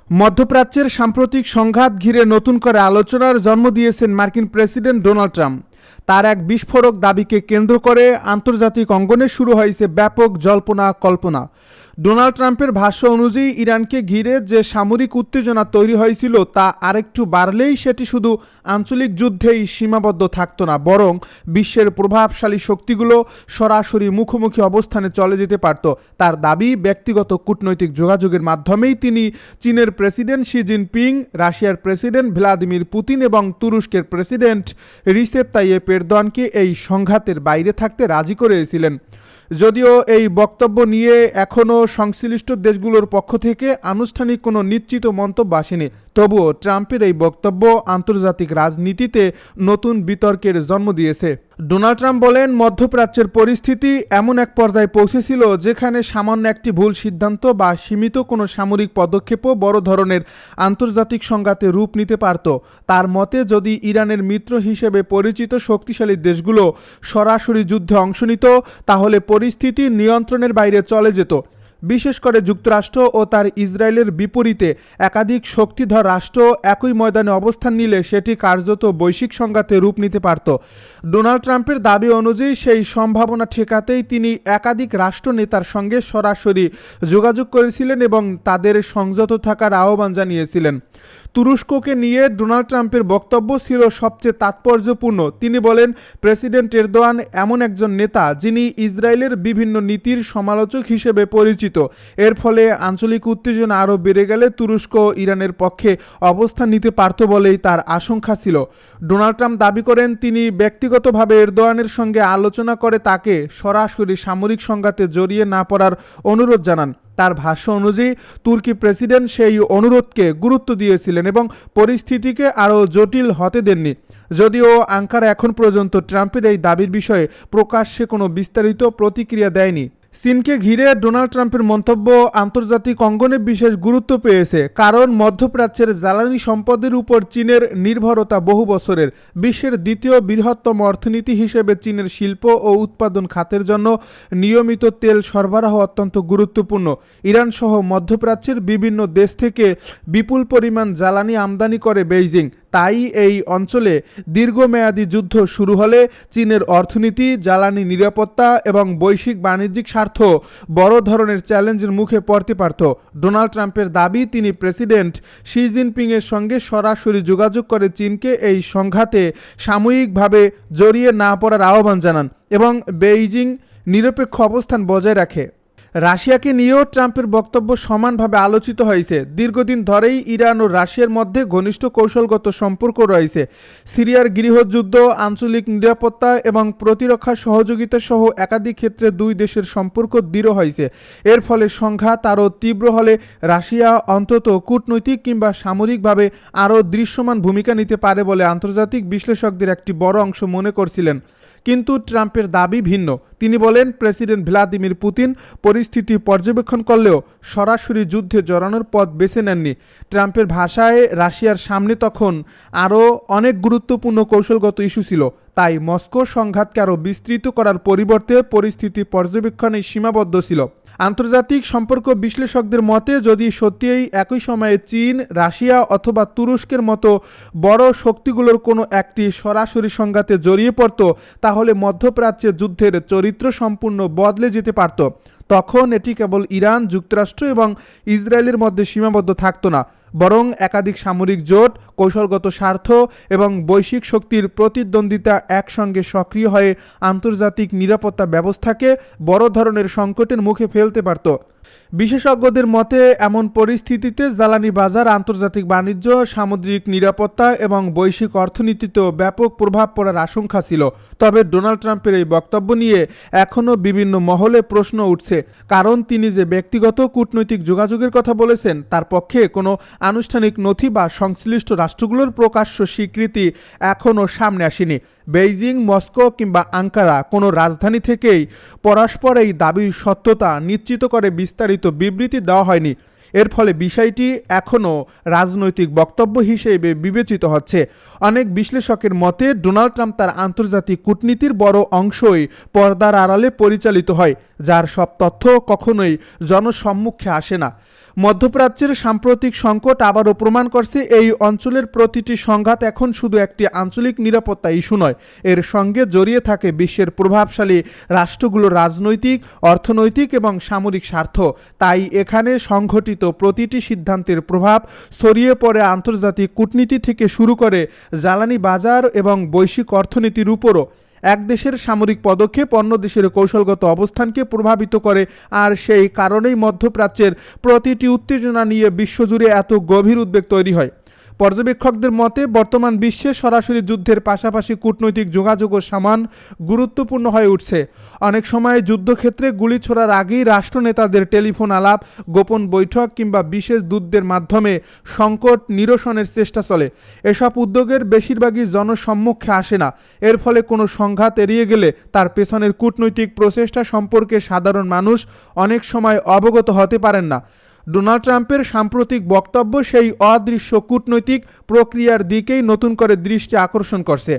মধ্যপ্রাচ্যের সাম্প্রতিক সংঘাত ঘিরে নতুন করে আলোচনার জন্ম দিয়েছেন মার্কিন প্রেসিডেন্ট ডোনাল্ড ট্রাম্প। তার এক বিস্ফোরক দাবিকে কেন্দ্র করে আন্তর্জাতিক অঙ্গনে শুরু হয়েছে ব্যাপক জল্পনা কল্পনা। ডোনাল্ড ট্রাম্পের ভাষ্য অনুযায়ী ইরানকে ঘিরে যে সামরিক উত্তেজনা তৈরি হয়েছিল তা আরেকটু বাড়লেই সেটি শুধু আঞ্চলিক যুদ্ধেই সীমাবদ্ধ থাকত না, বরং বিশ্বের প্রভাবশালী শক্তিগুলো সরাসরি মুখোমুখি অবস্থানে চলে যেতে পারত। তার দাবি, ব্যক্তিগত কূটনৈতিক যোগাযোগের মাধ্যমেই তিনি চীনের প্রেসিডেন্ট শি জিনপিং, রাশিয়ার প্রেসিডেন্ট ভ্লাদিমির পুতিন এবং তুরস্কের প্রেসিডেন্ট রিসেপ তাইয়েপ এরদোয়ানকে এই সংঘাতের বাইরে থাকতে রাজি করেছিলেন। যদিও এই বক্তব্য নিয়ে এখনও সংশ্লিষ্ট দেশগুলোর পক্ষ থেকে আনুষ্ঠানিক কোনো নিশ্চিত মন্তব্য আসেনি, তবুও ট্রাম্পের এই বক্তব্য আন্তর্জাতিক রাজনীতিতে নতুন বিতর্কের জন্ম দিয়েছে। ডোনাল্ড ট্রাম্প বলেন, মধ্যপ্রাচ্যের পরিস্থিতি এমন এক পর্যায়ে পৌঁছেছিল যেখানে সামান্য একটি ভুল সিদ্ধান্ত বা সীমিত কোনো সামরিক পদক্ষেপও বড় ধরনের আন্তর্জাতিক সংঘাতে রূপ নিতে পারত। তার মতে, যদি ইরানের মিত্র হিসেবে পরিচিত শক্তিশালী দেশগুলো সরাসরি যুদ্ধে অংশ নিত, তাহলে পরিস্থিতি নিয়ন্ত্রণের বাইরে চলে যেত। বিশেষ করে যুক্তরাষ্ট্র ও তার ইসরায়েলের বিপরীতে একাধিক শক্তিধর রাষ্ট্র একই ময়দানে অবস্থান নিলে সেটি কার্যত বৈশ্বিক সংঘাতে রূপ নিতে পারত। ডোনাল্ড ট্রাম্পের দাবি অনুযায়ী সেই সম্ভাবনা ঠেকাতেই তিনি একাধিক রাষ্ট্র নেতার সঙ্গে সরাসরি যোগাযোগ করেছিলেন এবং তাদের সংযত থাকার আহ্বান জানিয়েছিলেন। তুরস্ককে নিয়ে ডোনাল্ড ট্রাম্পের বক্তব্য ছিল সবচেয়ে তাৎপর্যপূর্ণ। তিনি বলেন, প্রেসিডেন্ট এরদোয়ান এমন একজন নেতা যিনি ইসরায়েলের বিভিন্ন নীতির সমালোচক হিসেবে পরিচিত। এর ফলে আঞ্চলিক উত্তেজনা আরও বেড়ে গেলে তুরস্ক ইরানের পক্ষে অবস্থান নিতে পারত বলেই তার আশঙ্কা ছিল। ডোনাল্ড ট্রাম্প দাবি করেন, তিনি ব্যক্তিগতভাবে এরদোয়ানের সঙ্গে আলোচনা করে তাকে সরাসরি সামরিক সংঘাতে জড়িয়ে না পড়ার অনুরোধ জানান। তার ভাষ্য অনুযায়ী তুর্কি প্রেসিডেন্ট সেই অনুরোধকে গুরুত্ব দিয়েছিলেন এবং পরিস্থিতিকে আরও জটিল হতে দেননি। যদিও আঙ্কারা এখন পর্যন্ত ট্রাম্পের এই দাবির বিষয়ে প্রকাশ্যে কোনো বিস্তারিত প্রতিক্রিয়া দেয়নি। চীনকে ঘিরে ডোনাল্ড ট্রাম্পের মন্তব্য আন্তর্জাতিক অঙ্গনে বিশেষ গুরুত্ব পেয়েছে, কারণ মধ্যপ্রাচ্যের জ্বালানি সম্পদের উপর চীনের নির্ভরতা বহু বছরের। বিশ্বের দ্বিতীয় বৃহত্তম অর্থনীতি হিসেবে চীনের শিল্প ও উৎপাদন খাতের জন্য নিয়মিত তেল সরবরাহ অত্যন্ত গুরুত্বপূর্ণ। ইরান সহ মধ্যপ্রাচ্যের বিভিন্ন দেশ থেকে বিপুল পরিমাণ জ্বালানি আমদানি করে বেইজিং। তাই এই অঞ্চলে দীর্ঘমেয়াদী যুদ্ধ শুরু হলে চীনের অর্থনীতি, জ্বালানি নিরাপত্তা এবং বৈশ্বিক বাণিজ্যিক স্বার্থ বড় ধরনের চ্যালেঞ্জের মুখে পড়তে পারত। ডোনাল্ড ট্রাম্পের দাবি, তিনি প্রেসিডেন্ট শি জিনপিংয়ের সঙ্গে সরাসরি যোগাযোগ করে চীনকে এই সংঘাতে সাময়িকভাবে জড়িয়ে না পড়ার আহ্বান জানান এবং বেইজিং নিরপেক্ষ অবস্থান বজায় রাখে। রাশিয়াকে নিয়েও ট্রাম্পের বক্তব্য সমানভাবে আলোচিত হয়েছে। দীর্ঘদিন ধরেই ইরান ও রাশিয়ার মধ্যে ঘনিষ্ঠ কৌশলগত সম্পর্ক রয়েছে। সিরিয়ার গৃহযুদ্ধ, আঞ্চলিক নিরাপত্তা এবং প্রতিরক্ষা সহযোগিতা সহ একাধিক ক্ষেত্রে দুই দেশের সম্পর্ক দৃঢ় হয়েছে। এর ফলে সংঘাত আরও তীব্র হলে রাশিয়া অন্তত কূটনৈতিক কিংবা সামরিকভাবে আরও দৃশ্যমান ভূমিকা নিতে পারে বলে আন্তর্জাতিক বিশ্লেষকদের একটি বড় অংশ মনে করছিলেন। কিন্তু ট্রাম্পের দাবি ভিন্ন। তিনি বলেন, প্রেসিডেন্ট ভ্লাদিমির পুতিন পরিস্থিতি পর্যবেক্ষণ করলেও সরাসরি যুদ্ধে জড়ানোর পথ বেছে নেননি। ট্রাম্পের ভাষায়, রাশিয়ার সামনে তখন আরও অনেক গুরুত্বপূর্ণ কৌশলগত ইস্যু ছিল। তাই মস্কো সংঘাতকে আরও বিস্তৃত করার পরিবর্তে পরিস্থিতি পর্যবেক্ষণে সীমাবদ্ধ ছিল। আন্তর্জাতিক সম্পর্ক বিশ্লেষকদের মতে, যদি সত্যিই একই সময়ে চীন, রাশিয়া অথবা তুরস্কের মতো বড় শক্তিগুলোর কোনো একটি সরাসরি সংঘাতে জড়িয়ে পড়ত, তাহলে মধ্যপ্রাচ্যে যুদ্ধের চরিত্র সম্পূর্ণ বদলে যেতে পারত। তখন এটি কেবল ইরান, যুক্তরাষ্ট্র এবং ইসরায়েলের মধ্যে সীমাবদ্ধ থাকত না, বরং একাধিক সামরিক জোট, কৌশলগত স্বার্থ এবং বৈশ্বিক শক্তির প্রতিদ্বন্দ্বিতা একসঙ্গে সক্রিয় হয়ে আন্তর্জাতিক নিরাপত্তা ব্যবস্থাকে বড় ধরনের সংকটের মুখে ফেলতে পারত। বিশেষজ্ঞদের মতে, এমন পরিস্থিতিতে জ্বালানি বাজার, আন্তর্জাতিক বাণিজ্য, সামুদ্রিক নিরাপত্তা এবং বৈশ্বিক অর্থনীতিতেও ব্যাপক প্রভাব পড়ার আশঙ্কা ছিল। তবে ডোনাল্ড ট্রাম্পের এই বক্তব্য নিয়ে এখনও বিভিন্ন মহলে প্রশ্ন উঠছে, কারণ তিনি যে ব্যক্তিগত কূটনৈতিক যোগাযোগের কথা বলেছেন তার পক্ষে কোনো আনুষ্ঠানিক নথি বা সংশ্লিষ্ট রাষ্ট্রগুলোর প্রকাশ্য স্বীকৃতি এখনও সামনে আসেনি। বেইজিং, মস্কো কিংবা আঙ্কারা কোনো রাজধানী থেকেই পরস্পর এই দাবির সত্যতা নিশ্চিত করে বিস্তারিত বিবৃতি দেওয়া হয়নি। এর ফলে বিষয়টি এখনও রাজনৈতিক বক্তব্য হিসেবে বিবেচিত হচ্ছে। অনেক বিশ্লেষকের মতে, ডোনাল্ড ট্রাম্প তার আন্তর্জাতিক কূটনীতির বড় অংশই পর্দার আড়ালে পরিচালিত হয়। যার সব তথ্য কখনোই জনসম্মুখে আসে না। মধ্যপ্রাচ্যের সাম্প্রতিক সংকট আবারও প্রমাণ করছে এই অঞ্চলের প্রতিটি সংঘাত এখন শুধু একটি আঞ্চলিক নিরাপত্তা ইস্যু নয়, এর সঙ্গে জড়িয়ে থাকে বিশ্বের প্রভাবশালী রাষ্ট্রগুলোর রাজনৈতিক, অর্থনৈতিক এবং সামরিক স্বার্থ। তাই এখানে সংঘটিত প্রতিটি সিদ্ধান্তের প্রভাব ছড়িয়ে পড়ে আন্তর্জাতিক কূটনীতি থেকে শুরু করে জ্বালানি বাজার এবং বৈশ্বিক অর্থনীতির উপরও। এক দেশের সামরিক পদক্ষেপ অন্য দেশের কৌশলগত অবস্থানকে প্রভাবিত করে, আর সেই কারণেই মধ্যপ্রাচ্যের প্রতিটি উত্তেজনা নিয়ে বিশ্বজুড়ে এত গভীর উদ্বেগ তৈরি হয়। পর্যবেক্ষকদের মতে বর্তমান বিশ্বে সরাসরি যুদ্ধের পাশাপাশি কূটনৈতিক যোগাযোগও সমান গুরুত্বপূর্ণ হয়ে উঠছে। অনেক সময় যুদ্ধক্ষেত্রে গুলি ছোড়ার আগেই রাষ্ট্রনেতাদের টেলিফোন আলাপ, গোপন বৈঠক কিংবা বিশেষ দূতদের মাধ্যমে সংকট নিরসনের চেষ্টা চলে। এসব উদ্যোগের বেশিরভাগই জনসম্মুখে আসে না। এর ফলে কোনো সংঘাত এড়িয়ে গেলে তার পেছনের কূটনৈতিক প্রচেষ্টা সম্পর্কে সাধারণ মানুষ অনেক সময় অবগত হতে পারেন না। ডোনাল্ড ট্রাম্পের সাম্প্রতিক বক্তব্য সেই অদৃশ্য কূটনৈতিক প্রক্রিয়ার দিকেই নতুন করে দৃষ্টি আকর্ষণ করছে।